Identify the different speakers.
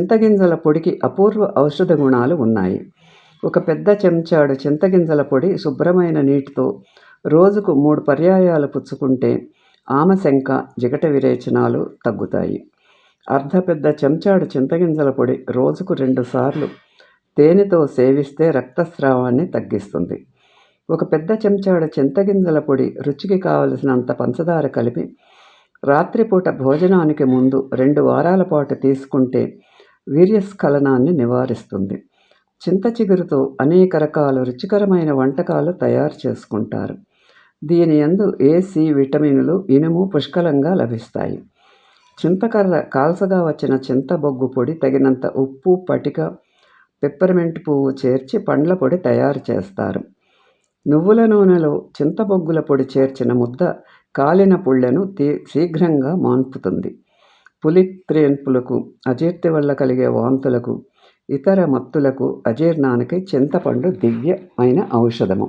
Speaker 1: చింతగింజల పొడికి అపూర్వ ఔషధ గుణాలు ఉన్నాయి. ఒక పెద్ద చెంచాడు చింతగింజల పొడి శుభ్రమైన నీటితో రోజుకు 3 పర్యాయాలు పుచ్చుకుంటే ఆమశంక, జిగట విరేచనాలు తగ్గుతాయి. అర్ధ పెద్ద చెంచాడు చింతగింజల పొడి రోజుకు 2 సార్లు తేనెతో సేవిస్తే రక్తస్రావాన్ని తగ్గిస్తుంది. ఒక పెద్ద చెంచాడు చింతగింజల పొడి రుచికి కావలసినంత పంచదార కలిపి రాత్రిపూట భోజనానికి ముందు 2 వారాల పాటు తీసుకుంటే వీర్యస్ఖలనాన్ని నివారిస్తుంది. చింత చిగురుతో అనేక రకాల రుచికరమైన వంటకాలు తయారు చేసుకుంటారు. దీని యందు ఏ, సి విటమినులు, ఇనుము పుష్కలంగా లభిస్తాయి. చింతకర్ర కాల్చగా వచ్చిన చింతబొగ్గు పొడి, తగినంత ఉప్పు, పటిక, పెప్పర్మెంట్ పువ్వు చేర్చి పండ్ల పొడి తయారు చేస్తారు. నువ్వుల నూనెలో చింతబొగ్గుల పొడి చేర్చిన ముద్ద కాలిన పుళ్ళెను శీఘ్రంగా మాన్పుతుంది. పులిత్రేన్పులకు, అజీర్తి వల్ల కలిగే వాంతులకు, ఇతర మత్తులకు, అజీర్ణానికి చింతపండు దివ్యమైన ఔషధము.